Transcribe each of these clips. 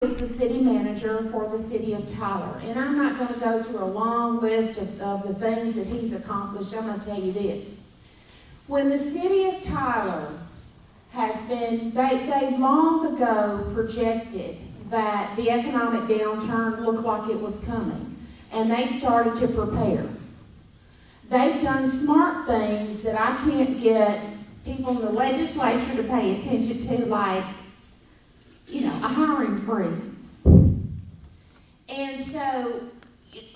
is the city manager for the city of Tyler. And I'm not going to go through a long list of the things that he's accomplished. I'm going to tell you this. When the city of Tyler has been, they long ago projected that the economic downturn looked like it was coming. And they started to prepare. They've done smart things that I can't get people in the legislature to pay attention to, like, a hiring freeze. And so,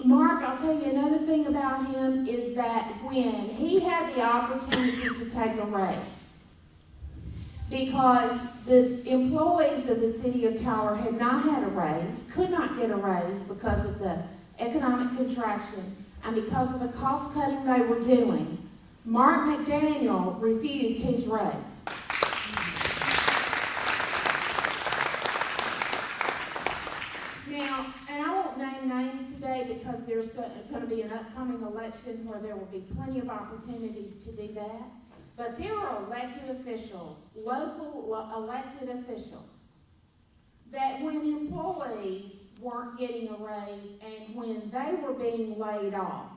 Mark, I'll tell you another thing about him is that when he had the opportunity to take a raise, because the employees of the city of Tyler had not had a raise, could not get a raise because of the economic contraction and because of the cost cutting they were doing, Mark McDaniel refused his raise. Now, and I won't name names today because there's going to be an upcoming election where there will be plenty of opportunities to do that. But there are elected officials, local elected officials, that when employees weren't getting a raise and when they were being laid off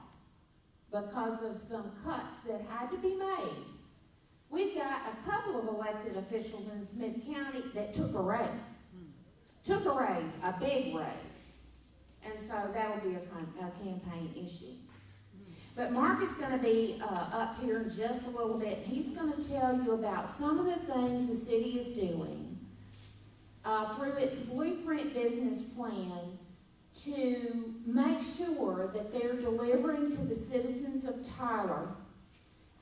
because of some cuts that had to be made, we've got a couple of elected officials in Smith County that took a raise. A big raise. And so that'll be a campaign issue. But Mark is going to be up here in just a little bit. He's going to tell you about some of the things the city is doing through its blueprint business plan to make sure that they're delivering to the citizens of Tyler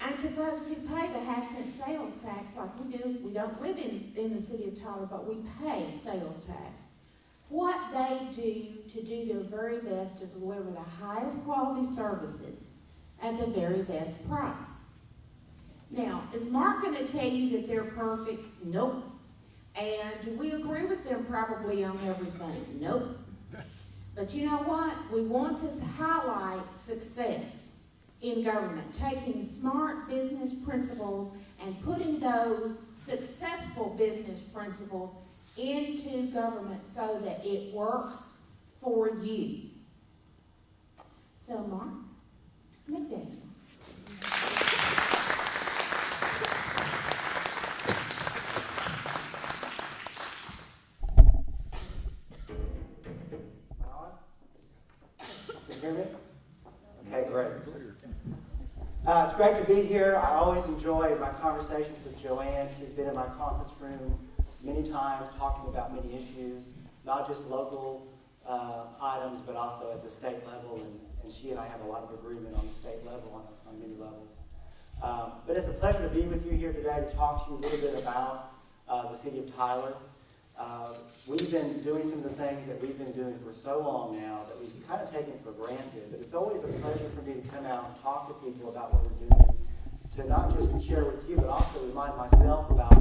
and to folks who pay the half-cent sales tax like we do. We don't live in the city of Tyler, but we pay sales tax. What they do to do their very best to deliver the highest quality services at the very best price. Now, is Mark going to tell you that they're perfect? Nope. And do we agree with them probably on everything? Nope. But you know what? We want to highlight success in government, taking smart business principles and putting those successful business principles into government so that it works for you. So, Mark McDaniel. Can you hear me? Okay, great. It's great to be here. I always enjoy my conversations with Joanne. She's been in my conference room many times talking about many issues, not just local items, but also at the state level. And she and I have a lot of agreement on the state level, on many levels. But it's a pleasure to be with you here today to talk to you a little bit about the city of Tyler. We've been doing some of the things that we've been doing for so long now that we've kind of taken for granted. But it's always a pleasure for me to come out and talk to people about what we're doing, to not just share with you, but also remind myself about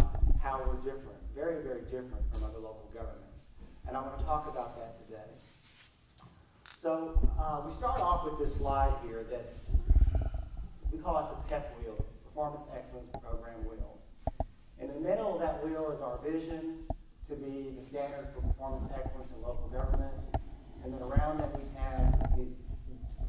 how we're different, very, very different from other local governments. And I want to talk about that today. So we start off with this slide here that's, we call it the PEP wheel, Performance Excellence Program wheel. In the middle of that wheel is our vision to be the standard for performance excellence in local government. And then around that we have these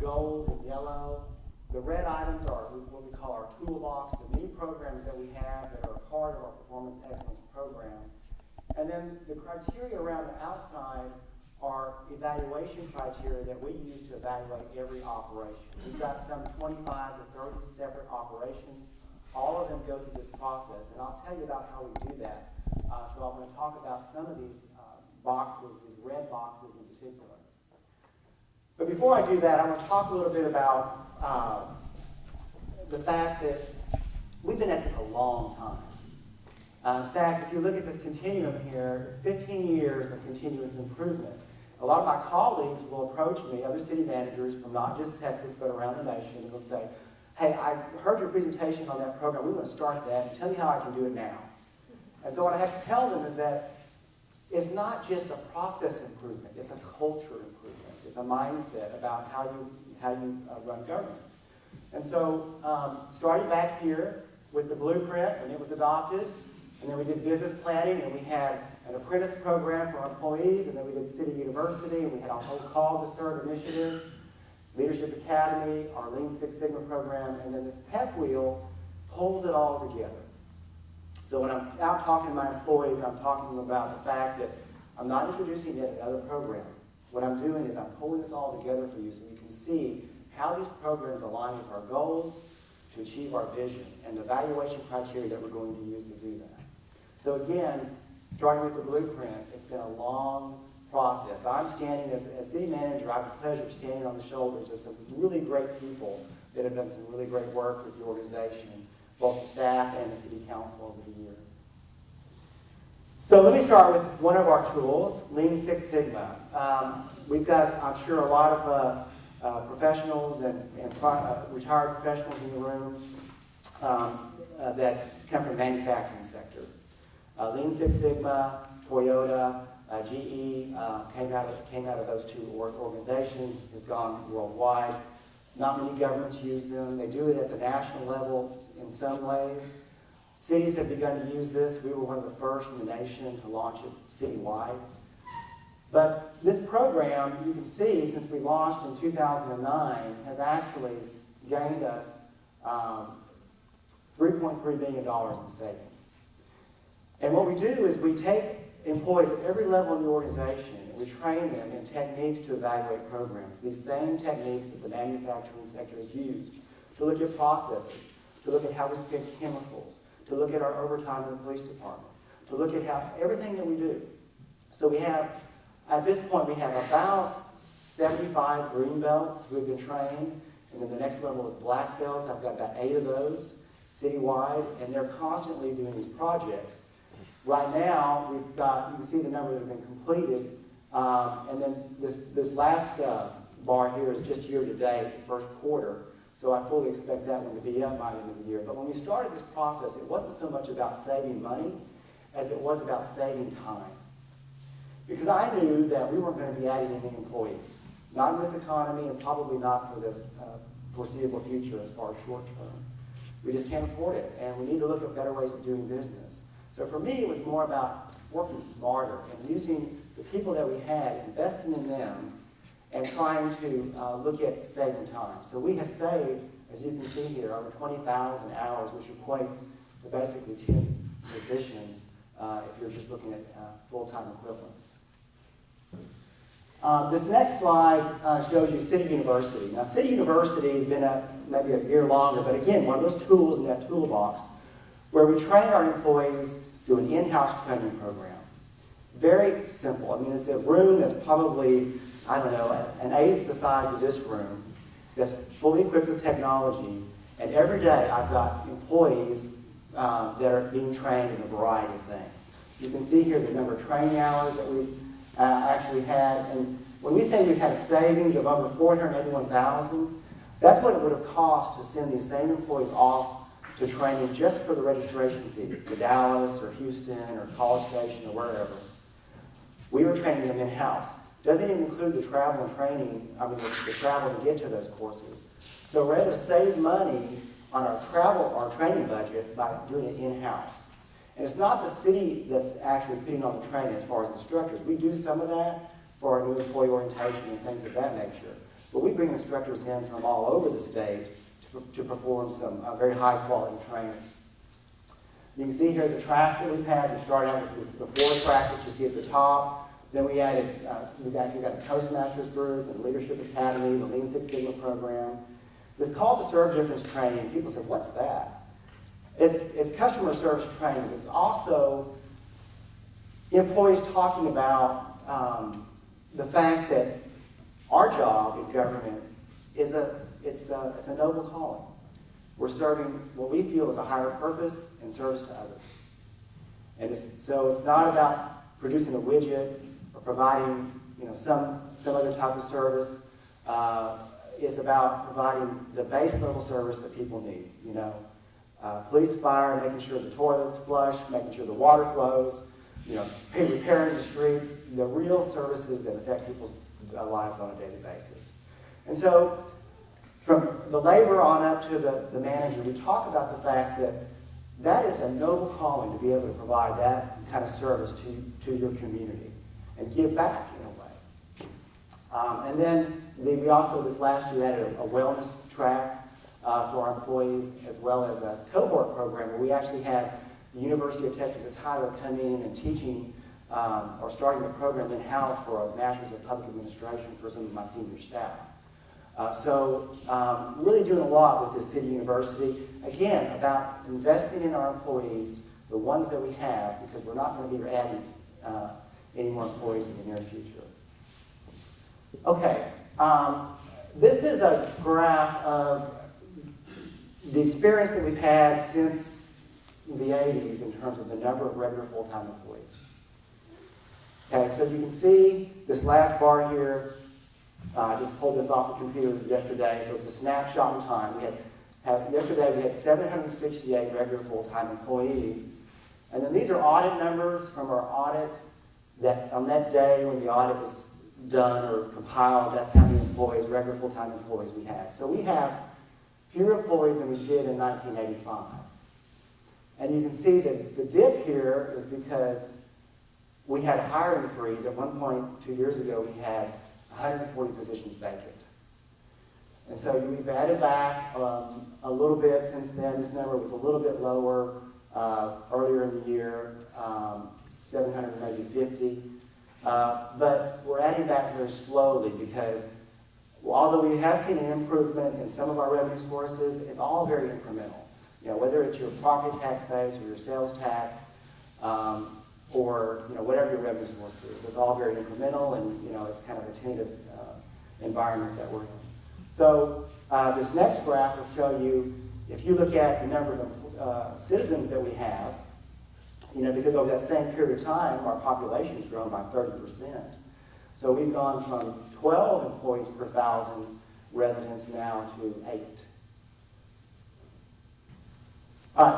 gold and yellow. The red items are what we call our toolbox, the many programs that we have that are a part of our performance excellence program. And then the criteria around the outside are evaluation criteria that we use to evaluate every operation. We've got some 25 to 30 separate operations. All of them go through this process, and I'll tell you about how we do that. So I'm going to talk about some of these boxes, these red boxes in particular. But before I do that, I want to talk a little bit about the fact that we've been at this a long time. In fact, if you look at this continuum here, it's 15 years of continuous improvement. A lot of my colleagues will approach me, other city managers from not just Texas, but around the nation, and will say, hey, I heard your presentation on that program. We want to start that and tell you how I can do it now. And so what I have to tell them is that it's not just a process improvement, it's a culture improvement. It's a mindset about how you run government. And so starting back here with the blueprint, and it was adopted, and then we did business planning, and we had an apprentice program for employees, and then we did City University, and we had our whole Call to Serve initiative, Leadership Academy, our Lean Six Sigma program, and then this pep wheel pulls it all together. So when I'm out talking to my employees, I'm talking to them about the fact that I'm not introducing yet another program. What I'm doing is I'm pulling this all together for you so you can see how these programs align with our goals to achieve our vision and the evaluation criteria that we're going to use to do that. So again, starting with the blueprint, it's been a long process. I'm standing as city manager, I have the pleasure of standing on the shoulders of some really great people that have done some really great work with the organization, both the staff and the city council over the years. So let me start with one of our tools, Lean Six Sigma. We've got, I'm sure, a lot of professionals and retired professionals in the room that come from the manufacturing sector. Lean Six Sigma, Toyota, GE came out of those two organizations, has gone worldwide. Not many governments use them. They do it at the national level in some ways. Cities have begun to use this. We were one of the first in the nation to launch it citywide. But this program, you can see, since we launched in 2009, has actually gained us $3.3 billion in savings. And what we do is we take employees at every level in the organization and we train them in techniques to evaluate programs. These same techniques that the manufacturing sector has used to look at processes, to look at how we spend chemicals, to look at our overtime in the police department, to look at how everything that we do. So we have, at this point, we have about 75 green belts who have been trained, and then the next level is black belts. I've got about 8 of those citywide, and they're constantly doing these projects. Right now, we've got, you can see the number that have been completed, and then this last bar here is just year to date, first quarter. So I fully expect that one to be up by the end of the year. But when we started this process, it wasn't so much about saving money as it was about saving time. Because I knew that we weren't going to be adding any employees, not in this economy and probably not for the foreseeable future as far as short term. We just can't afford it, and we need to look at better ways of doing business. So for me, it was more about working smarter and using the people that we had, investing in them, and trying to look at saving time. So we have saved, as you can see here, over 20,000 hours, which equates to basically 10 positions if you're just looking at full-time equivalents. This next slide shows you City University. Now, City University has been maybe a year longer, but again, one of those tools in that toolbox where we train our employees through an in-house training program. Very simple. I mean, it's a room that's probably, I don't know, an eighth the size of this room that's fully equipped with technology, and every day I've got employees that are being trained in a variety of things. You can see here the number of training hours that we've actually had, and when we say we've had savings of over $481,000, that's what it would have cost to send these same employees off to training just for the registration fee, to Dallas or Houston or College Station or wherever. We were training them in-house. Doesn't even include the travel and training, the travel to get to those courses. So we're able to save money on our training budget by doing it in-house. And it's not the city that's actually putting on the training as far as instructors. We do some of that for our new employee orientation and things of that nature. But we bring instructors in from all over the state to perform some very high-quality training. You can see here the tracks that we've had. We started out with the 4 tracks that you see at the top. Then we added, we've actually got a Toastmasters group and Leadership Academy, the Lean Six Sigma program. This Call to Serve difference training, people say, what's that? It's customer service training. It's also employees talking about the fact that our job in government is it's a noble calling. We're serving what we feel is a higher purpose and service to others. And so it's not about producing a widget or providing some other type of service. It's about providing the base level service that people need. Police, fire, making sure the toilets flush, making sure the water flows, repairing the streets, the real services that affect people's lives on a daily basis. And so from the labor on up to the manager, we talk about the fact that that is a noble calling to be able to provide that kind of service to your community and give back in a way. And then we also, this last year, added a wellness track for our employees, as well as a cohort program where we actually had the University of Texas at Tyler come in and teaching or starting the program in-house for a Master's of Public Administration for some of my senior staff. So really doing a lot with this City University. Again, about investing in our employees, the ones that we have, because we're not going to be adding any more employees in the near future. Okay, this is a graph of the experience that we've had since the 80s in terms of the number of regular full-time employees. Okay, so you can see this last bar here. I just pulled this off the computer yesterday, so it's a snapshot in time. Yesterday we had 768 regular full-time employees. And then these are audit numbers from our audit that on that day when the audit was done or compiled, that's how many employees, regular full-time employees we had. So we have fewer employees than we did in 1985. And you can see that the dip here is because we had a hiring freeze. At one point, 2 years ago, we had 140 positions vacant. And so we've added back a little bit since then. This number was a little bit lower earlier in the year, 750. But we're adding back very slowly because although we have seen an improvement in some of our revenue sources, it's all very incremental. You know, whether it's your property tax base or your sales tax, or whatever your revenue source is, it's all very incremental, and it's kind of a tentative environment that we're in. So this next graph will show you, if you look at the number of citizens that we have, because over that same period of time, our population has grown by 30%. So we've gone from 12 employees per 1,000 residents now to 8.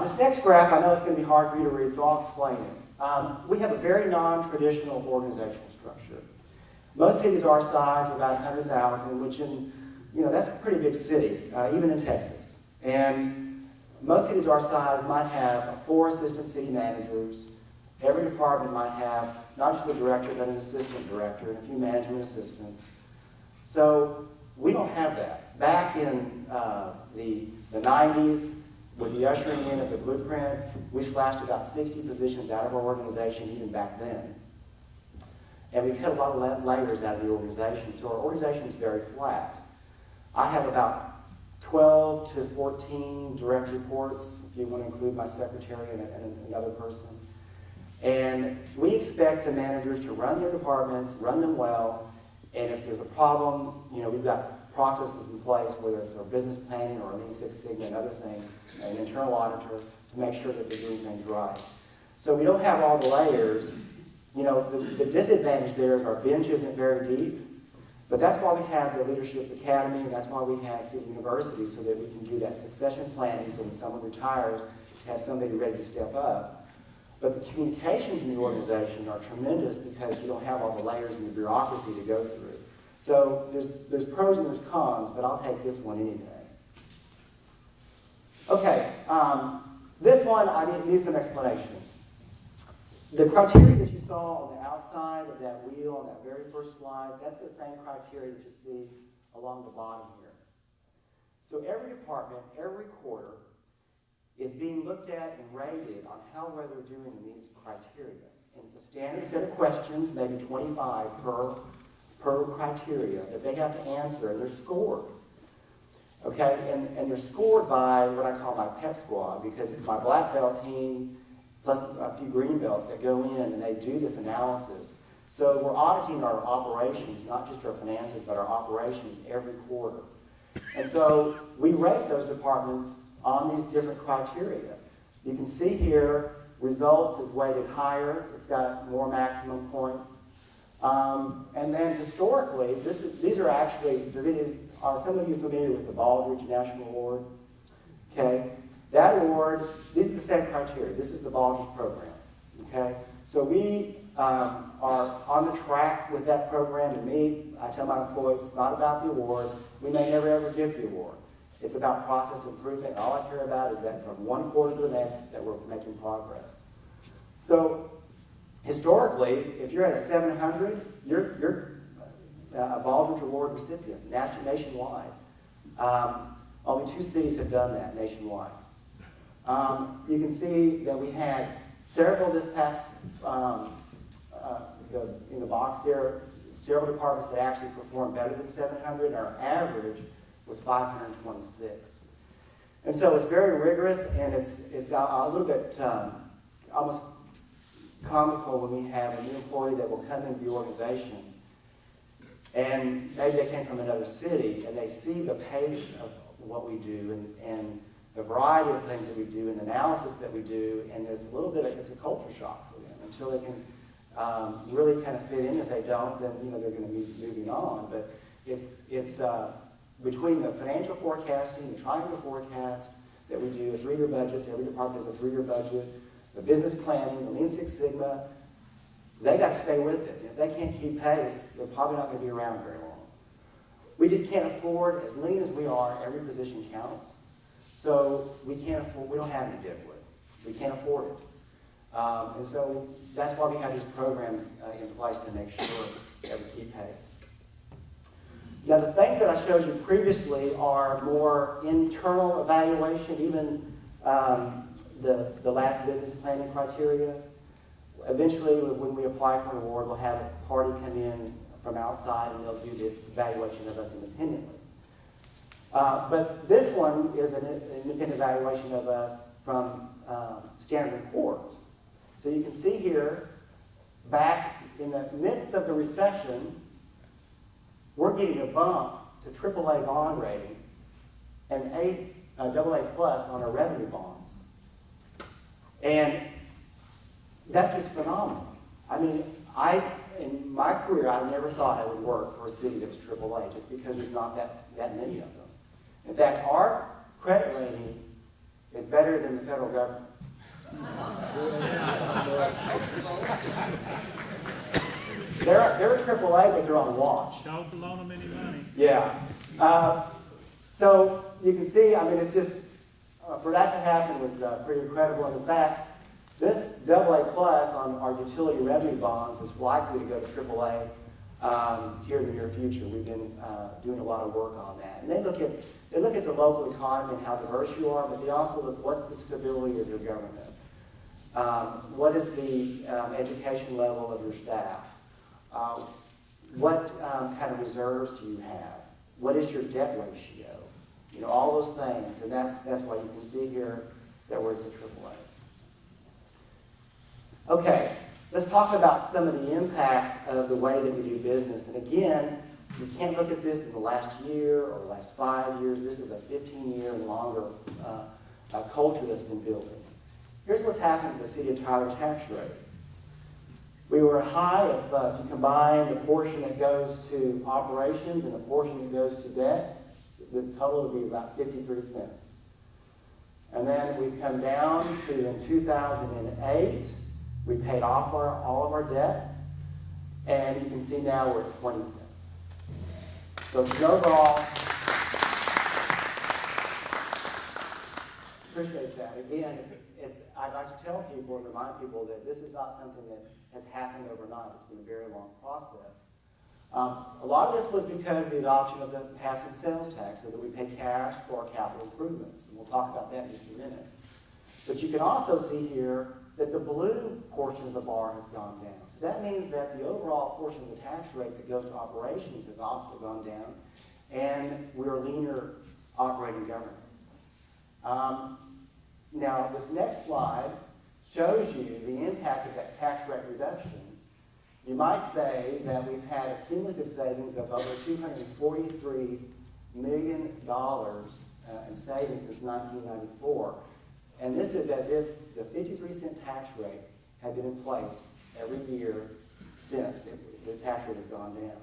This next graph, I know it's going to be hard for you to read, so I'll explain it. We have a very non-traditional organizational structure. Most cities our size are about 100,000, which that's a pretty big city, even in Texas. And most cities our size might have 4 assistant city managers. Every department might have not just a director, but an assistant director and a few management assistants. So we don't have that. Back in the 90s, with the ushering in of the blueprint, we slashed about 60 positions out of our organization even back then. And we cut a lot of layers out of the organization, so our organization is very flat. I have about 12 to 14 direct reports, if you want to include my secretary and another person. And we expect the managers to run their departments, run them well, and if there's a problem, we've got processes in place, whether it's our business planning or Lean Six Sigma and other things, an internal auditor, to make sure that they're doing things right. So we don't have all the layers. The disadvantage there is our bench isn't very deep, but that's why we have the Leadership Academy, and that's why we have City University, so that we can do that succession planning, so when someone retires, you have somebody ready to step up. But the communications in the organization are tremendous because you don't have all the layers and the bureaucracy to go through. So there's pros and there's cons, but I'll take this one any day. Okay, this one I need some explanation. The criteria that you saw on the outside of that wheel on that very first slide, that's the same criteria that you see along the bottom here. So every department, every quarter, is being looked at and rated on how well they're doing in these criteria. And it's a standard set of questions, maybe 25 per criteria that they have to answer, and they're scored. Okay, and they're scored by what I call my PEP squad, because it's my black belt team plus a few green belts that go in and they do this analysis. So we're auditing our operations, not just our finances, but our operations every quarter. And so we rate those departments on these different criteria. You can see here, results is weighted higher. It's got more maximum points. And then historically, these are actually, are some of you familiar with the Baldrige National Award? Okay, that award, these are the same criteria. This is the Baldrige program. Okay, so we are on the track with that program. And I tell my employees, it's not about the award. We may never ever give the award. It's about process improvement, and all I care about is that from one quarter to the next that we're making progress. So historically, if you're at a 700, you're a Baldwin Award recipient, nationwide. Only 2 cities have done that nationwide. You can see that we had several this past, in the box there, several departments that actually performed better than 700. Our average was 526. And so it's very rigorous, and it's a little bit almost comical when we have a new employee that will come into the organization, and maybe they came from another city, and they see the pace of what we do and the variety of things that we do and the analysis that we do, and there's a little bit of, it's a culture shock for them until they can really kind of fit in. If they don't, then they're going to be moving on. But it's between the financial forecasting, the triangular forecast that we do, 3-year budgets, every department has a 3-year budget, the business planning, the Lean Six Sigma, they got to stay with it. If they can't keep pace, they're probably not going to be around very long. We just can't afford, as lean as we are, every position counts. So we can't afford, we don't have any deadwood. We can't afford it. And so that's why we have these programs in place to make sure that we keep pace. Now, the things that I showed you previously are more internal evaluation, even the last business planning criteria. Eventually, when we apply for an award, we'll have a party come in from outside, and they'll do the evaluation of us independently. But this one is an independent evaluation of us from Standard & Poor's. So you can see here, back in the midst of the recession, we're getting a bump to AAA bond rating and AA plus on our revenue bonds. And that's just phenomenal. I mean, in my career, I never thought I would work for a city that was AAA just because there's not that many of them. In fact, our credit rating is better than the federal government. They're AAA, but they're on watch. Don't loan them any money. Yeah. So you can see, I mean, it's just, for that to happen was pretty incredible. And in fact, this AA plus on our utility revenue bonds is likely to go to AAA here in the near future. We've been doing a lot of work on that. And they look at the local economy and how diverse you are, but they also look what's the stability of your government. What is the education level of your staff? What kind of reserves do you have? What is your debt ratio? All those things. And that's why you can see here that we're at the AAA. Okay, let's talk about some of the impacts of the way that we do business. And again, you can't look at this in the last year or the last 5 years. This is a 15-year and longer culture that's been building. Here's what's happened to the City of Tyler tax rate. We were high if you combine the portion that goes to operations and the portion that goes to debt, the total would be about 53 cents. And then we've come down to, in 2008, we paid off all of our debt, and you can see now we're at 20 cents. So overall, appreciate that. Again, I'd like to tell people and remind people that this is not something that has happened overnight. It's been a very long process. A lot of this was because of the adoption of the passive sales tax, so that we pay cash for our capital improvements. And we'll talk about that in just a minute. But you can also see here that the blue portion of the bar has gone down. So that means that the overall portion of the tax rate that goes to operations has also gone down, and we're a leaner operating government. Now, this next slide shows you the impact of that tax rate reduction. You might say that we've had a cumulative savings of over $243 million in savings since 1994. And this is as if the 53-cent tax rate had been in place every year since the tax rate has gone down.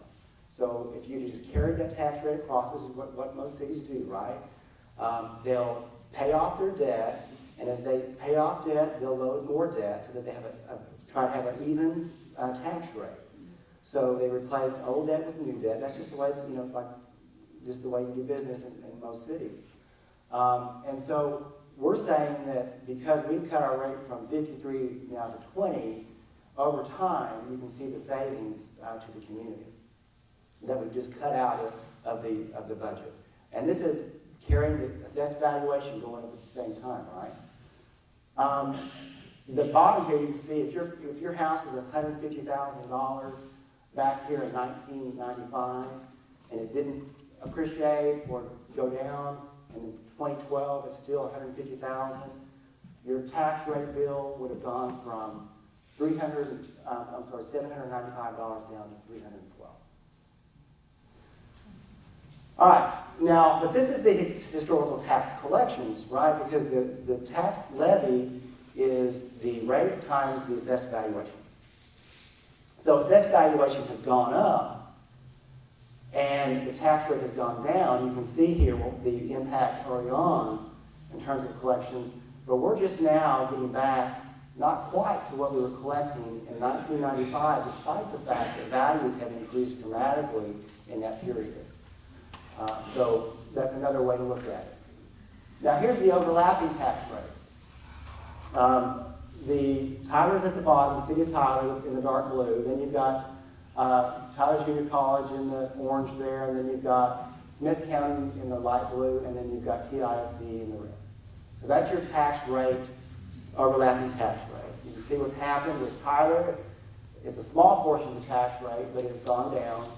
So if you just carry that tax rate across, this is what most cities do, right? They'll pay off their debt, and as they pay off debt, they'll load more debt so that they have try to have an even tax rate. So they replace old debt with new debt. That's just the way, it's like just the way you do business in most cities. And so we're saying that because we've cut our rate from 53 now to 20, over time you can see the savings to the community that we've just cut out of the budget. And this is carrying the assessed valuation going up at the same time, right? The bottom here you can see if your house was $150,000 back here in 1995 and it didn't appreciate or go down, and in 2012 it's still $150,000, your tax rate bill would have gone from $795 down to $312. All right, now, but this is the historical tax collections, right? Because the tax levy is the rate times the assessed valuation. So assessed valuation has gone up, and the tax rate has gone down. You can see here the impact early on in terms of collections, but we're just now getting back not quite to what we were collecting in 1995, despite the fact that values have increased dramatically in that period. So that's another way to look at it. Now here's the overlapping tax rate. The Tyler's at the bottom, the city of Tyler in the dark blue. Then you've got Tyler Junior College in the orange there, and then you've got Smith County in the light blue, and then you've got TISD in the red. So that's your tax rate, overlapping tax rate. You can see what's happened with Tyler. It's a small portion of the tax rate, but it's gone down.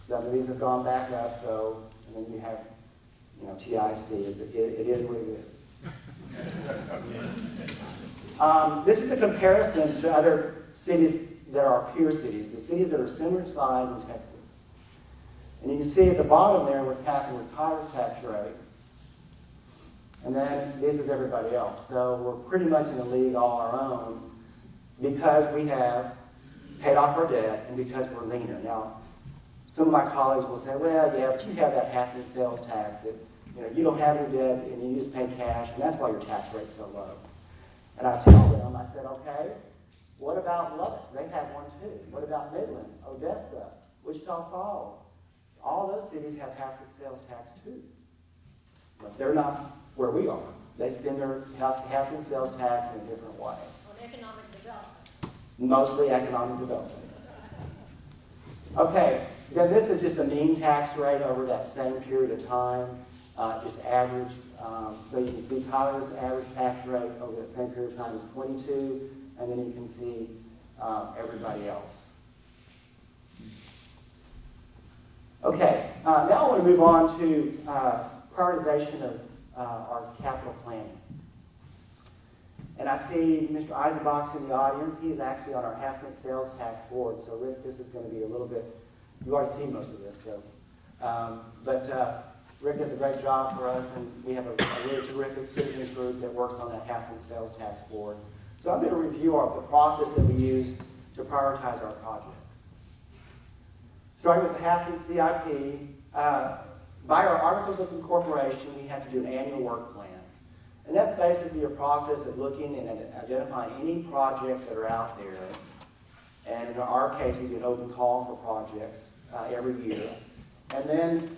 Some of these have gone back up, so, and then you have, TISD. It is what it is. This is a comparison to other cities that are peer cities, the cities that are similar size in Texas. And you can see at the bottom there what's happened with Tyler's tax rate. And then this is everybody else. So we're pretty much in the league all our own because we have paid off our debt and because we're leaner. Now, some of my colleagues will say, well, yeah, but you have that asset sales tax that, you don't have your debt and you just pay cash, and that's why your tax rate's so low. And I tell them, I said, okay, what about Lubbock? They have one too. What about Midland, Odessa, Wichita Falls? All those cities have asset sales tax too. But they're not where we are. They spend their asset sales tax in a different way. On economic development. Mostly economic development. Okay, then this is just a mean tax rate over that same period of time, just averaged. So you can see Tyler's average tax rate over that same period of time is 22, and then you can see everybody else. Okay, now I want to move on to prioritization of our capital planning. And I see Mr. Eisenbach's in the audience. He's actually on our half-cent sales tax board. So Rick, this is going to be a little bit, you've already seen most of this. So, but Rick does a great job for us, and we have a really terrific citizens group that works on that half-cent sales tax board. So I'm going to review the process that we use to prioritize our projects. Starting with the half-cent CIP, by our Articles of Incorporation, we have to do an annual work plan. And that's basically a process of looking and identifying any projects that are out there. And in our case, we do an open call for projects every year. And then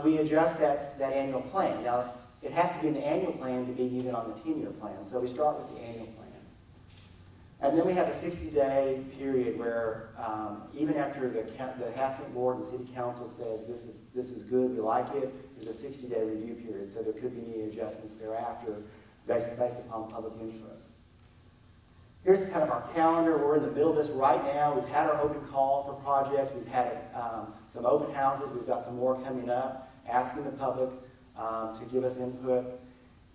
we adjust that annual plan. Now, it has to be in the annual plan to be even on the 10-year plan. So we start with the annual plan. And then we have a 60-day period where even after the Half-Cent Board and the City Council says this is good, we like it, there's a 60-day review period. So there could be any adjustments thereafter based upon public input. Here's kind of our calendar. We're in the middle of this right now. We've had our open call for projects. We've had some open houses. We've got some more coming up, asking the public to give us input.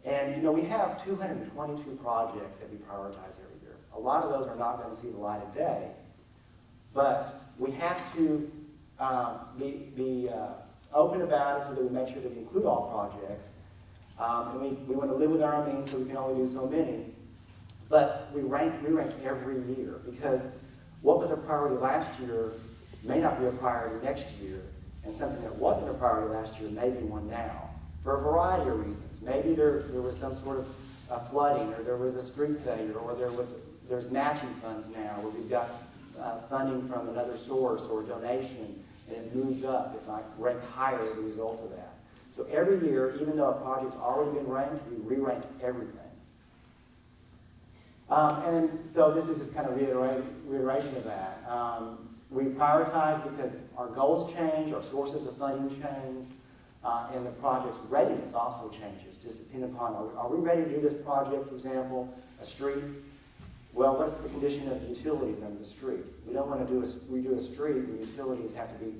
And, we have 222 projects that we prioritize every year. A lot of those are not going to see the light of day. But we have to be open about it so that we make sure that we include all projects. And we want to live within our means, so we can only do so many. But we rank every year because what was a priority last year may not be a priority next year, and something that wasn't a priority last year may be one now for a variety of reasons. Maybe there was some sort of flooding, or there was a street failure, or there's matching funds now where we've got funding from another source or donation, and it moves up. It might rank higher as a result of that. So every year, even though a project's already been ranked, we re-rank everything. And so this is just kind of reiteration of that. We prioritize because our goals change, our sources of funding change, and the project's readiness also changes, just depending upon, are we ready to do this project, for example, a street? Well, what's the condition of the utilities under the street? We don't want to redo a street where utilities have to be,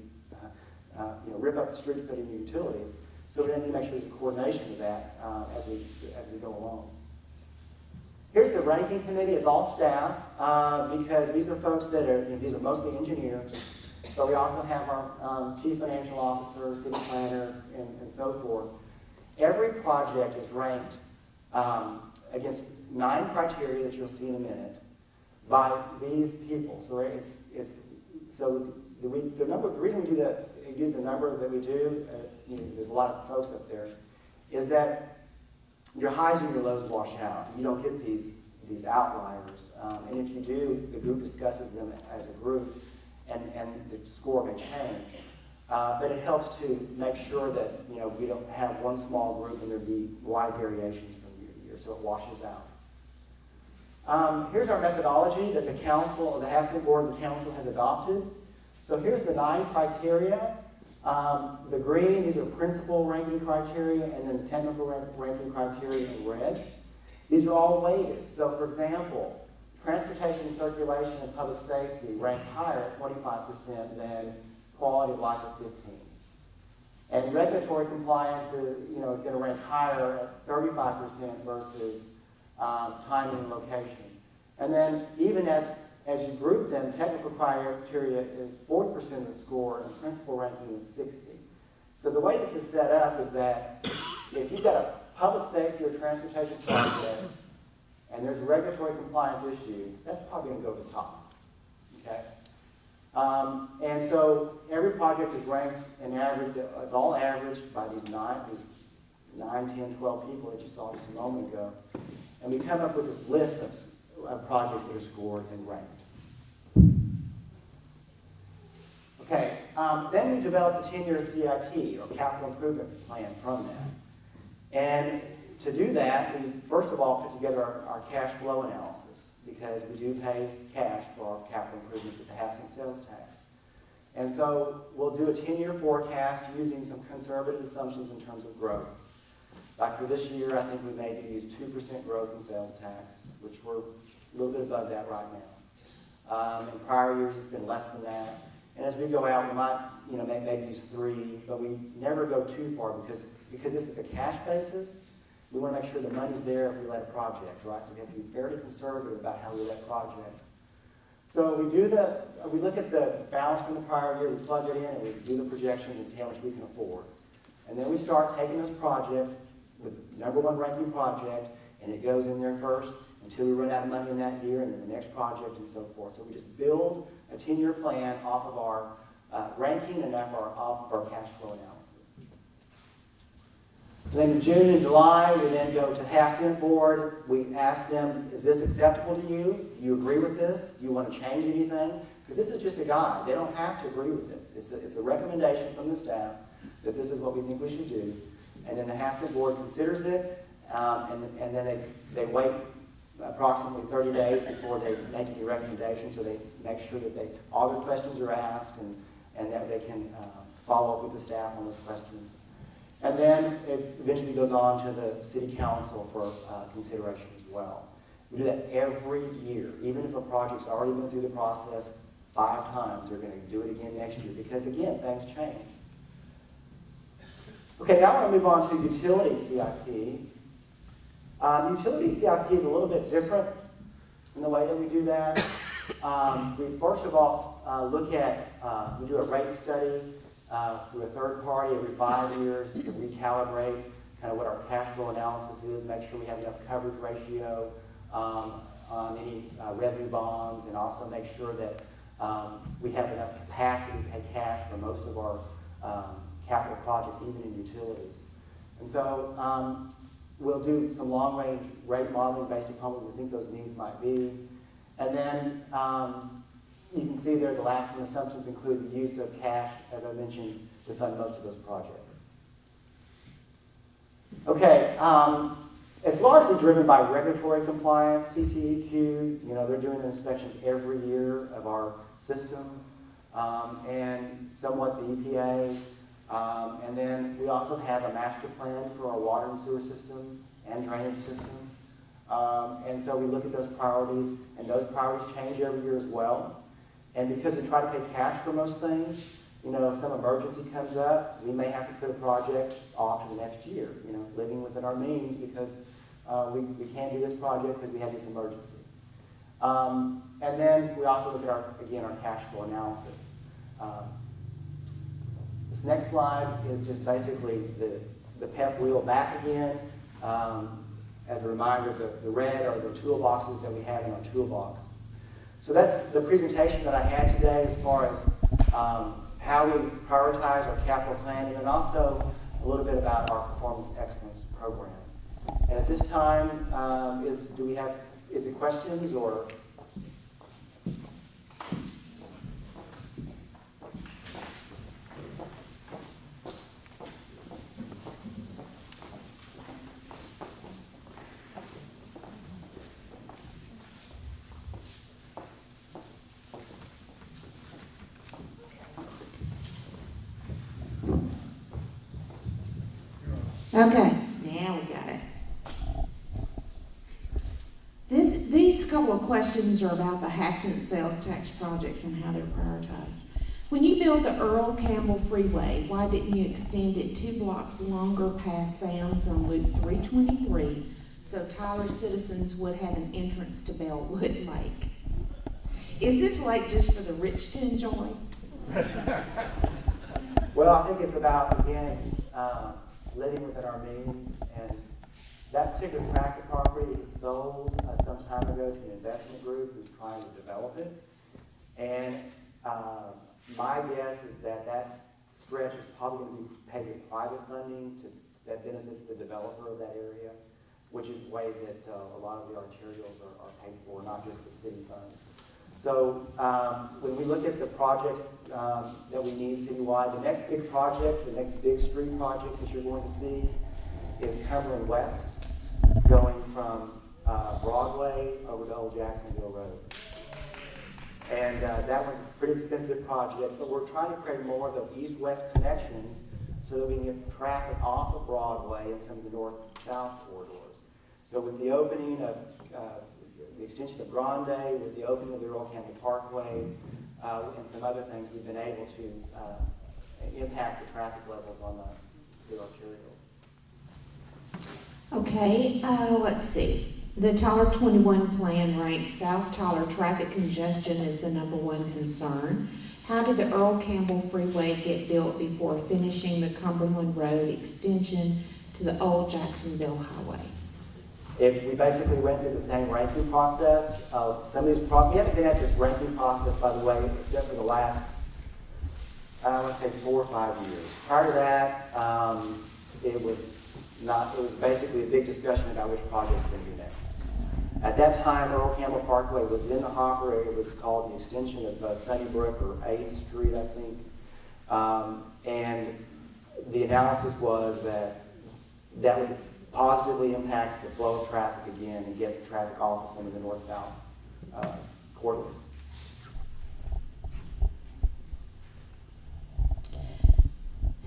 rip up the street to put in utilities. So we need to make sure there's a coordination of that as we go along. Here's the ranking committee. It's all staff because these are folks that are, these are mostly engineers. So we also have our chief financial officer, city planner, and so forth. Every project is ranked against 9 criteria that you'll see in a minute by these people. So the reason we do that, use the number that we do, there's a lot of folks up there, is that your highs and your lows wash out. You don't get these outliers. And if you do, the group discusses them as a group, and the score may change. But it helps to make sure that we don't have one small group and there'd be wide variations from year to year, so it washes out. Here's our methodology that the council, the Hassett Board and the council has adopted. So here's the 9 criteria. The green, these are principal ranking criteria, and then technical ranking criteria in red. These are all weighted. So for example, transportation, circulation, and public safety rank higher at 25% than quality of life at 15%. And regulatory compliance is, it's going to rank higher at 35% versus timing and location. And then even as you group them, technical criteria is 40% of the score, and principal ranking is 60%. So the way this is set up is that if you've got a public safety or transportation project, and there's a regulatory compliance issue, that's probably going to go to the top. Okay? And so every project is ranked and averaged, it's all averaged by these 9, 10, 12 people that you saw just a moment ago. And we come up with this list of projects that are scored and ranked. Okay, then we developed a 10-year CIP, or capital improvement plan from that. And to do that, we first of all put together our cash flow analysis, because we do pay cash for our capital improvements with the housing sales tax. And so we'll do a 10-year forecast using some conservative assumptions in terms of growth. Like for this year, I think we may use 2% growth in sales tax, which we're a little bit above that right now. In prior years, it's been less than that. And as we go out, we might, maybe use 3, but we never go too far because this is a cash basis. We want to make sure the money's there if we let a project, right? So we have to be very conservative about how we let projects. So we look at the balance from the prior year, we plug it in, and we do the projections and see how much we can afford. And then we start taking those projects with number 1 ranking project, and it goes in there first until we run out of money in that year, and then the next project, and so forth. So we just build a 10-year plan off of our ranking and off of our cash flow analysis. And then in June and July, we then go to Hassett Board. We ask them, is this acceptable to you? Do you agree with this? Do you want to change anything? Because this is just a guide. They don't have to agree with it. It's a recommendation from the staff that this is what we think we should do. And then the Hassett Board considers it, and then they wait approximately 30 days before they make any recommendations, so they make sure that all their questions are asked and that they can follow up with the staff on those questions. And then it eventually goes on to the City Council for consideration as well. We do that every year. Even if a project's already been through the process 5 times, they're going to do it again next year because, again, things change. Okay, now I want to move on to utility CIP. Utility CIP is a little bit different in the way that we do that. We first of all look at, we do a rate study through a third party every 5 years to recalibrate kind of what our cash flow analysis is, make sure we have enough coverage ratio on any revenue bonds, and also make sure that we have enough capacity to pay cash for most of our capital projects, even in utilities. And so we'll do some long-range rate modeling based upon what we think those needs might be. And then you can see there the last one, assumptions include the use of cash, as I mentioned, to fund most of those projects. Okay, it's largely driven by regulatory compliance, TCEQ. They're doing inspections every year of our system, and somewhat the EPA. And then we also have a master plan for our water and sewer system and drainage system. And so we look at those priorities, and those priorities change every year as well. And because we try to pay cash for most things, if some emergency comes up, we may have to put a project off to the next year, living within our means because we can't do this project because we have this emergency. And then we also look at our cash flow analysis. This next slide is just basically the PEP wheel back again. As a reminder, the red are the toolboxes that we have in our toolbox. So that's the presentation that I had today as far as how we prioritize our capital planning, and also a little bit about our performance excellence program. And at this time, is it questions or? Okay, now we got it. These couple of questions are about the half-cent sales tax projects and how they're prioritized. When you built the Earl Campbell Freeway, why didn't you extend it 2 blocks longer past Sam's on Loop 323 so Tyler citizens would have an entrance to Bellwood Lake? Is this lake just for the rich to enjoy? Well, I think it's about, again, living within our means, and that particular tract of property was sold some time ago to an investment group who's trying to develop it. And my guess is that stretch is probably going to be paid with private funding that benefits the developer of that area, which is the way that a lot of the arterials are paid for, not just with city funds. So when we look at the projects that we need citywide, the next big project, the next big street project that you're going to see is Cumberland West, going from Broadway over to Old Jacksonville Road. And that was a pretty expensive project, but we're trying to create more of those east-west connections so that we can get traffic off of Broadway and some of the north-south corridors. So with the opening of the extension of Grande, with the opening of the Earl Campbell Parkway, and some other things, we've been able to impact the traffic levels on the arterials. Okay, let's see. The Tyler 21 plan ranks South Tyler traffic congestion as the #1 concern. How did the Earl Campbell Freeway get built before finishing the Cumberland Road extension to the Old Jacksonville Highway? We basically went through the same ranking process. Some of these we haven't been at this ranking process, by the way, except for the last, let's say 4 or 5 years. Prior to that, it was basically a big discussion about which projects going to be next. At that time, Earl Campbell Parkway was in the hopper. It was called the extension of Sunnybrook or 8th Street, I think. And the analysis was that would positively impact the flow of traffic again and get traffic off of some of the north-south corridors.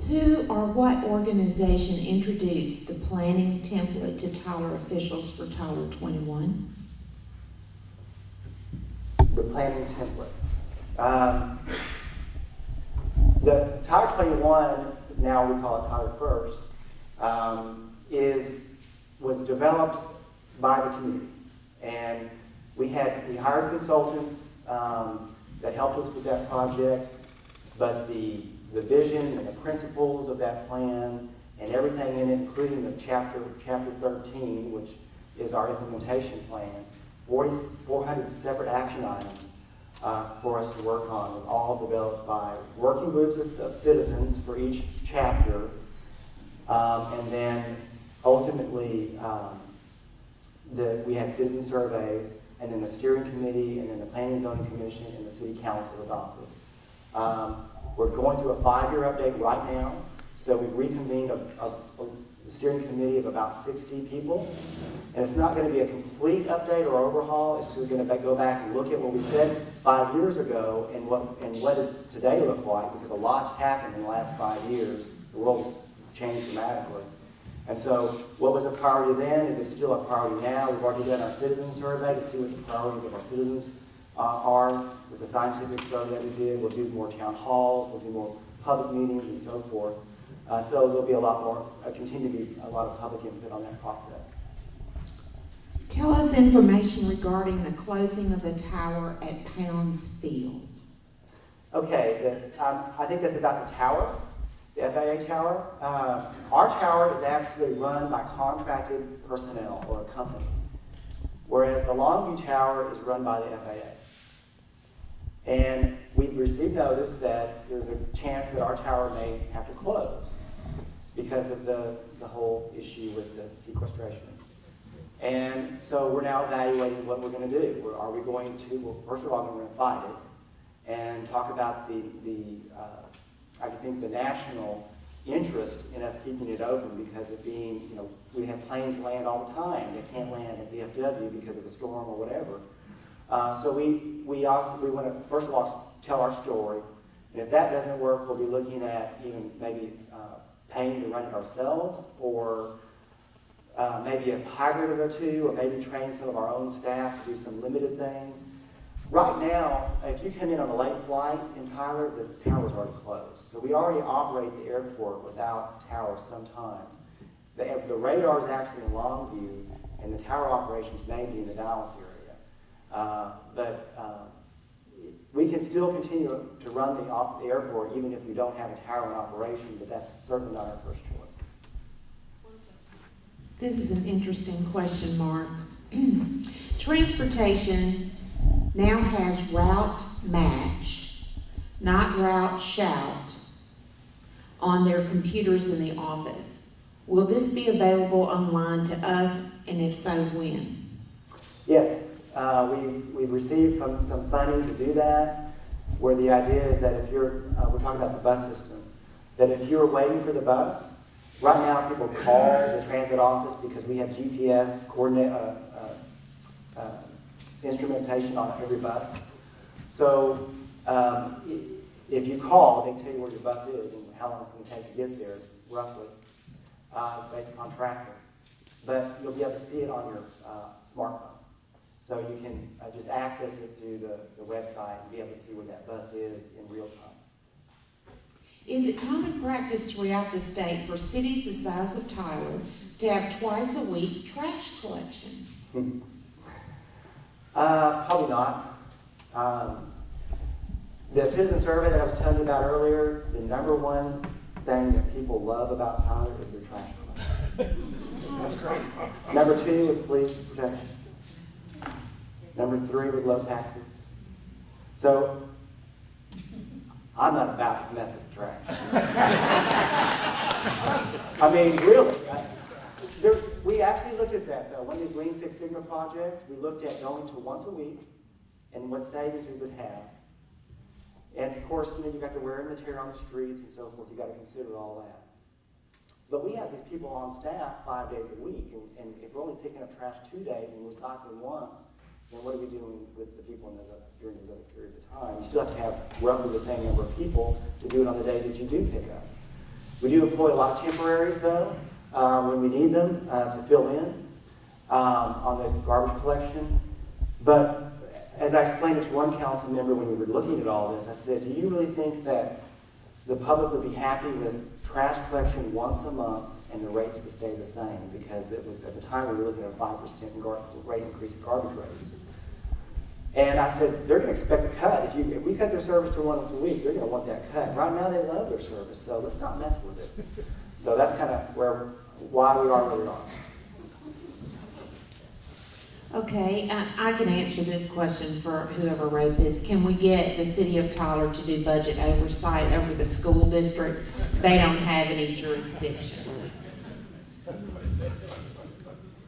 Who or what organization introduced the planning template to Tyler officials for Tyler 21? The planning template. The Tyler 21, now we call it Tyler First, was developed by the community, and we hired consultants that helped us with that project, but the vision and the principles of that plan and everything in it, including the chapter 13, which is our implementation plan, 400 separate action items for us to work on, was all developed by working groups of citizens for each chapter, and then ultimately we had citizen surveys, and then the steering committee, and then the planning and zoning commission, and the city council adopted. We're going through a 5-year update right now, so we've reconvened steering committee of about 60 people. And it's not going to be a complete update or overhaul. It's just going to go back and look at what we said 5 years ago and what does today look like, because a lot's happened in the last 5 years. The world's changed dramatically. And so what was a priority then is it's still a priority now. We've already done our citizen survey to see what the priorities of our citizens are. With the scientific survey that we did, we'll do more town halls, we'll do more public meetings and so forth. So there'll be a lot more, continue to be a lot of public input on that process. Tell us information regarding the closing of the tower at Pounds Field. Okay, I think that's about the tower, the FAA tower. Our tower is actually run by contracted personnel or a company, whereas the Longview Tower is run by the FAA. And we've received notice that there's a chance that our tower may have to close because of the whole issue with the sequestration. And so we're now evaluating what we're going to do. Are we going to, well, first of all, we're going to fight it and talk about I think the national interest in us keeping it open because of being, we have planes land all the time. They can't land at DFW because of a storm or whatever. So we want to, first of all, tell our story. And if that doesn't work, we'll be looking at even maybe paying to run it ourselves, or maybe a hybrid of the two, or maybe train some of our own staff to do some limited things. Right now, if you come in on a late flight in Tyler, the tower's already closed. So we already operate the airport without towers sometimes. The radar is actually in Longview, and the tower operations may be in the Dallas area. But we can still continue to run the airport even if we don't have a tower in operation, but that's certainly not our first choice. This is an interesting question, Mark. Transportation now has route match, not route shout, on their computers in the office. Will this be available online to us, and if so, when? Yes. We've received some funding to do that, where the idea is that if we're talking about the bus system, that if you're waiting for the bus, right now people call the transit office because we have GPS instrumentation on every bus. So if you call, they tell you where your bus is and how long it's going to take to get there, roughly, based upon tracking. But you'll be able to see it on your smartphone. So you can just access it through the website and be able to see where that bus is in real time. Is it common practice throughout the state for cities the size of Tyler to have twice a week trash collection? Probably not. The citizen survey that I was telling you about earlier, the number one thing that people love about Tyler is their trash collection. That's great. Number 2 is police protection. Number 3 was low taxes. So, I'm not about to mess with the trash. I mean, really. We actually looked at that, though. One of these Lean Six Sigma projects, we looked at going to once a week and what savings we would have. And, of course, you've got the wear and the tear on the streets and so forth. You've got to consider all that. But we have these people on staff 5 days a week, and if we're only picking up trash 2 days and recycling once, then what are we doing with the people during those other periods of time? You still have to have roughly the same number of people to do it on the days that you do pick up. We do employ a lot of temporaries, though, when we need them to fill in on the garbage collection. But as I explained it to one council member when we were looking at all this, I said, do you really think that the public would be happy with trash collection once a month and the rates to stay the same? Because it was, at the time we were looking at a 5% rate increase in garbage rates. And I said, they're going to expect a cut. If we cut their service to once a week, they're going to want that cut. Right now they love their service, so let's not mess with it. So that's kind of why we are where we are. Okay, I can answer this question for whoever wrote this. Can we get the city of Tyler to do budget oversight over the school district? They don't have any jurisdiction.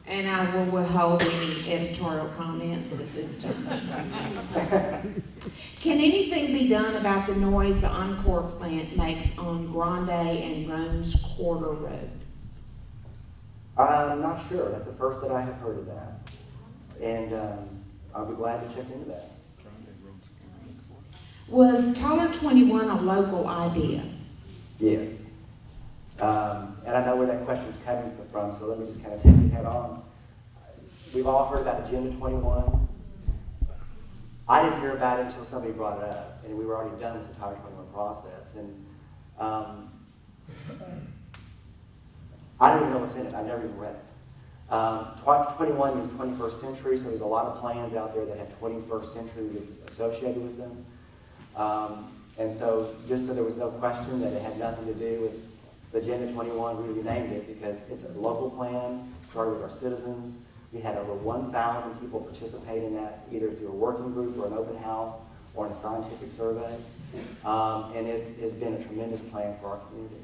And I will withhold any editorial comments at this time. Can anything be done about the noise the Encore plant makes on Grande and Rose Quarter Road? I'm not sure. That's the first that I have heard of that. And I'll be glad to check into that. Was Tyler 21 a local idea? Yes. And I know where that question is coming from, so let me just kind of take it head on. We've all heard about Agenda 21. I didn't hear about it until somebody brought it up, and we were already done with the Tyler 21 process. And I don't even know what's in it. I've never even read it. 21 means 21st century, so there's a lot of plans out there that have 21st century associated with them. And so, just so there was no question that it had nothing to do with Agenda 21, we renamed it because it's a local plan, started with our citizens. We had over 1,000 people participate in that, either through a working group or an open house or in a scientific survey. And it has been a tremendous plan for our community.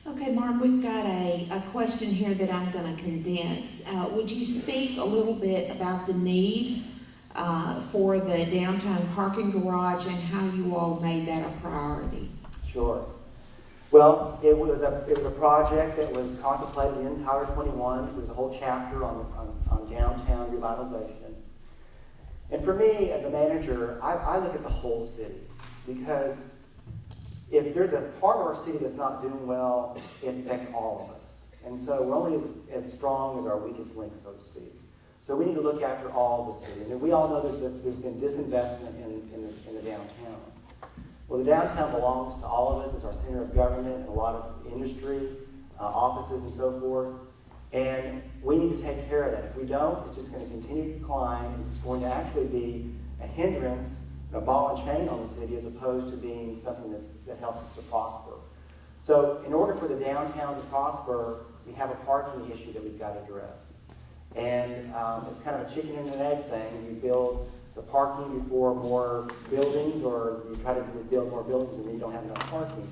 Okay, Mark, we've got a question here that I'm going to condense. Would you speak a little bit about the need for the downtown parking garage and how you all made that a priority? Sure. Well, it was a project that was contemplated in Tyler 21. There's a whole chapter on downtown revitalization. And for me, as a manager, I look at the whole city, because if there's a part of our city that's not doing well, it affects all of us. And so we're only as strong as our weakest link, so to speak. So we need to look after all the city. And we all know there's been disinvestment in the downtown. Well, the downtown belongs to all of us. It's our center of government and a lot of industry, offices and so forth. And we need to take care of that. If we don't, it's just going to continue to decline. And it's going to actually be a hindrance, a ball and chain on the city, as opposed to being something that helps us to prosper. So in order for the downtown to prosper, we have a parking issue that we've got to address. And it's kind of a chicken and an egg thing. You build the parking before more buildings, or you try to build more buildings and then you don't have enough parking.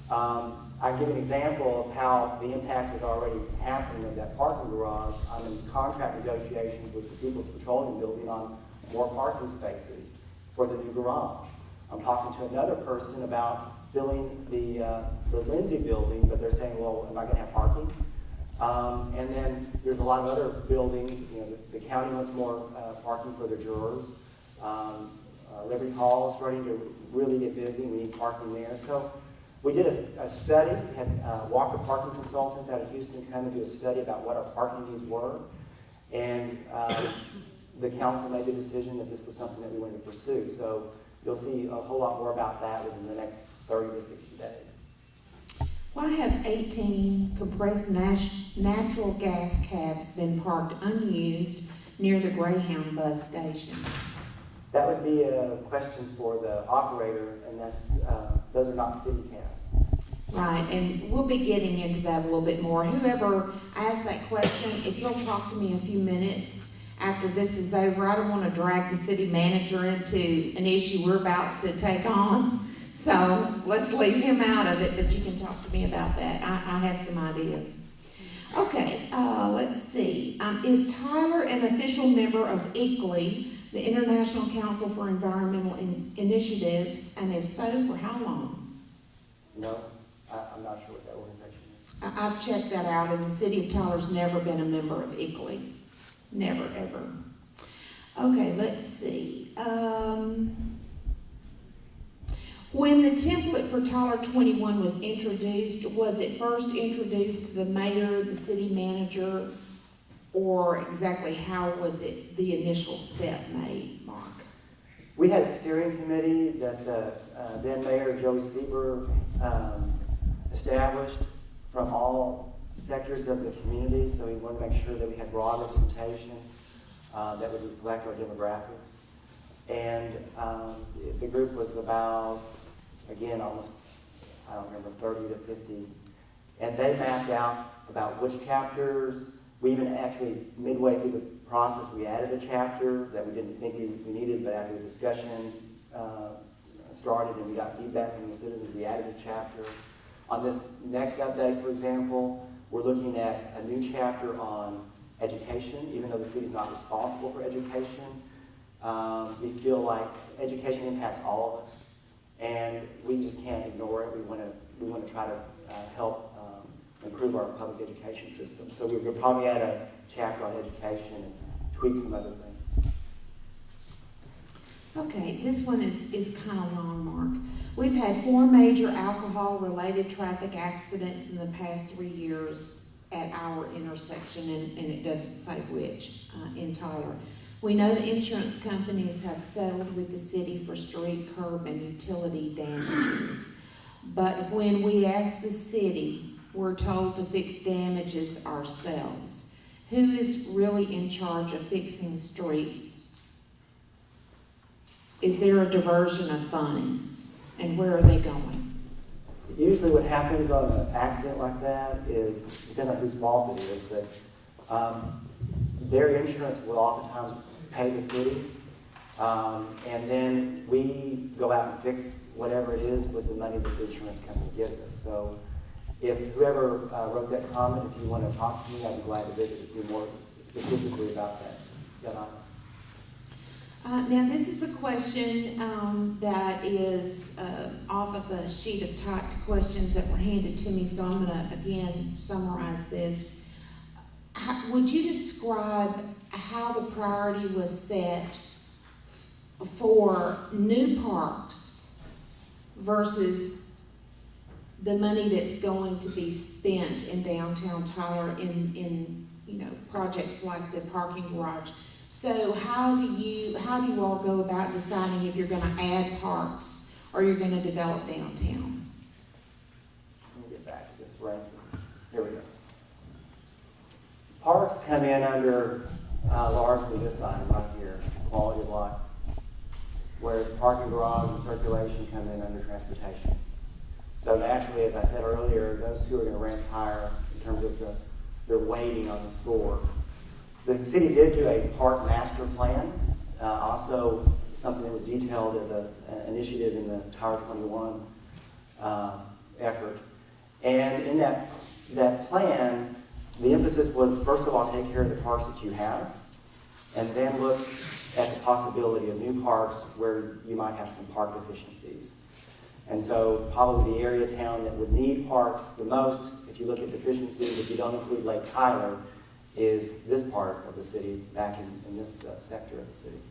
I can give an example of how the impact is already happening of that parking garage. I'm in contract negotiations with the People's Petroleum Building on more parking spaces for the new garage. I'm talking to another person about filling the Lindsay building, but they're saying, well, am I going to have parking? And then there's a lot of other buildings. You know, the county wants more parking for their jurors. Liberty Hall is starting to really get busy. We need parking there. So we did a study. We had Walker Parking Consultants out of Houston come and do a study about what our parking needs were. And the council made the decision that this was something that we wanted to pursue. So you'll see a whole lot more about that within the next 30 to 60 days. Why have 18 compressed natural gas cabs been parked unused near the Greyhound bus station? That would be a question for the operator, and those are not city cabs. Right, and we'll be getting into that a little bit more. Whoever asked that question, if you'll talk to me a few minutes after this is over, I don't want to drag the city manager into an issue we're about to take on. So let's leave him out of it, but you can talk to me about that. I have some ideas. Okay, let's see. Is Tyler an official member of ICLEI, the International Council for Environmental Initiatives, and if so, for how long? No, I'm not sure what that organization is. I've checked that out, and the city of Tyler's never been a member of ICLEI. Never, ever. Okay, let's see. When the template for Tyler 21 was introduced, was it first introduced to the mayor, the city manager, or exactly how was it the initial step made, Mark? We had a steering committee that then Mayor Joey Sieber established from all sectors of the community, so we wanted to make sure that we had broad representation that would reflect our demographics. And the group was about, again, almost, I don't remember, 30 to 50. And they mapped out about which chapters. We even actually, midway through the process, we added a chapter that we didn't think we needed, but after the discussion started and we got feedback from the citizens, we added a chapter. On this next update, for example, we're looking at a new chapter on education, even though the city's not responsible for education. We feel like education impacts all of us, and we just can't ignore it. We want to try to help improve our public education system. So we're probably add a chapter on education and tweak some other things. Okay, this one is kind of long, Mark. We've had 4 major alcohol-related traffic accidents in the past 3 years at our intersection, and it doesn't say which, in Tyler. We know the insurance companies have settled with the city for street, curb, and utility damages. But when we ask the city, we're told to fix damages ourselves. Who is really in charge of fixing streets? Is there a diversion of funds? And where are they going? Usually what happens on an accident like that is, depending on whose fault it is, but their insurance will oftentimes pay the city, and then we go out and fix whatever it is with the money that the insurance company gives us. So if whoever wrote that comment, if you want to talk to me, I'd be glad to visit with you more specifically about that. Now, this is a question that is off of a sheet of typed questions that were handed to me, so I'm going to, again, summarize this. Would you describe how the priority was set for new parks versus the money that's going to be spent in downtown Tyler in projects like the parking garage? So how do you all go about deciding if you're going to add parks or you're going to develop downtown? Let me get back to this right here. We go. Parks come in under largely this item right here, quality of life, whereas parking garage and circulation come in under transportation. So naturally, as I said earlier, those two are going to rank higher in terms of their weighting on the score. The city did do a park master plan, also something that was detailed as an initiative in the Tower 21 effort. And in that plan, the emphasis was, first of all, take care of the parks that you have, and then look at the possibility of new parks where you might have some park deficiencies. And so probably the area of town that would need parks the most, if you look at deficiencies, if you don't include Lake Tyler, is this part of the city, back in this sector of the city.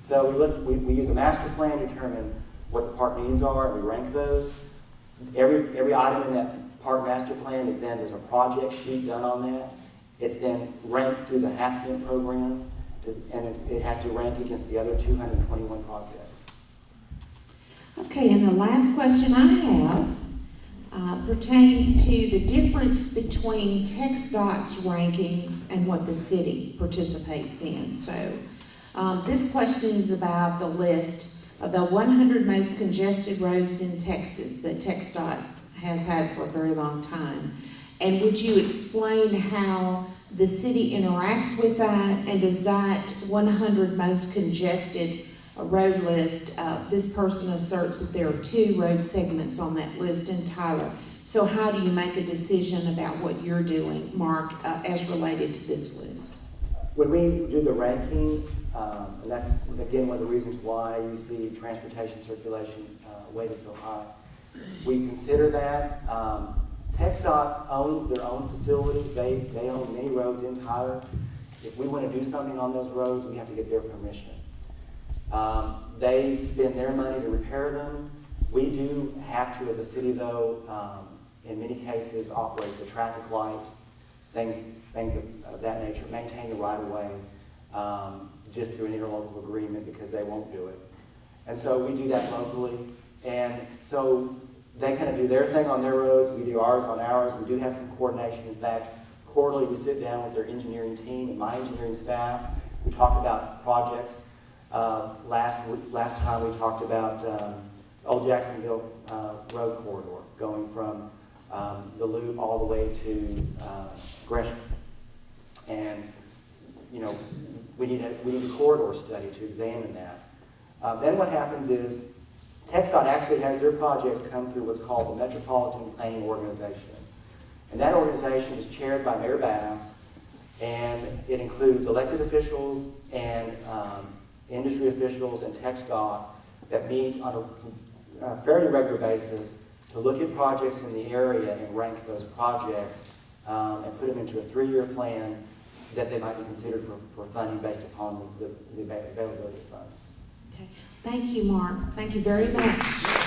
So we use a master plan to determine what the park needs are, and we rank those. Every item in that park master plan is then, there's a project sheet done on that. It's then ranked through the half-cent program, and it has to rank against the other 221 projects. Okay, and the last question I have pertains to the difference between TxDOT's rankings and what the city participates in. So this question is about the list of the 100 most congested roads in Texas that TxDOT has had for a very long time. And would you explain how the city interacts with that, and does that 100 most congested road list, this person asserts that there are 2 road segments on that list in Tyler. So how do you make a decision about what you're doing, Mark, as related to this list? When we do the ranking, and that's, again, one of the reasons why you see transportation circulation weighted so high, we consider that. TxDOT owns their own facilities. They own many roads in Tyler. If we want to do something on those roads, we have to get their permission. They spend their money to repair them. We do have to, as a city, though, in many cases, operate the traffic light, things of that nature, maintain the right-of-way, just through an interlocal agreement, because they won't do it. And so we do that locally. And so they kind of do their thing on their roads, we do ours on ours. We do have some coordination. In fact, quarterly we sit down with their engineering team and my engineering staff. We talk about projects. Last time we talked about Old Jacksonville Road corridor, going from the Loop all the way to Gresham. And, we need a corridor study to examine that. Then what happens is TxDOT actually has their projects come through what's called the Metropolitan Planning Organization. And that organization is chaired by Mayor Bass, and it includes elected officials and industry officials and TxDOT that meet on a fairly regular basis to look at projects in the area and rank those projects and put them into a 3-year plan that they might be considered for funding based upon the availability of funds. Okay. Thank you, Mark. Thank you very much.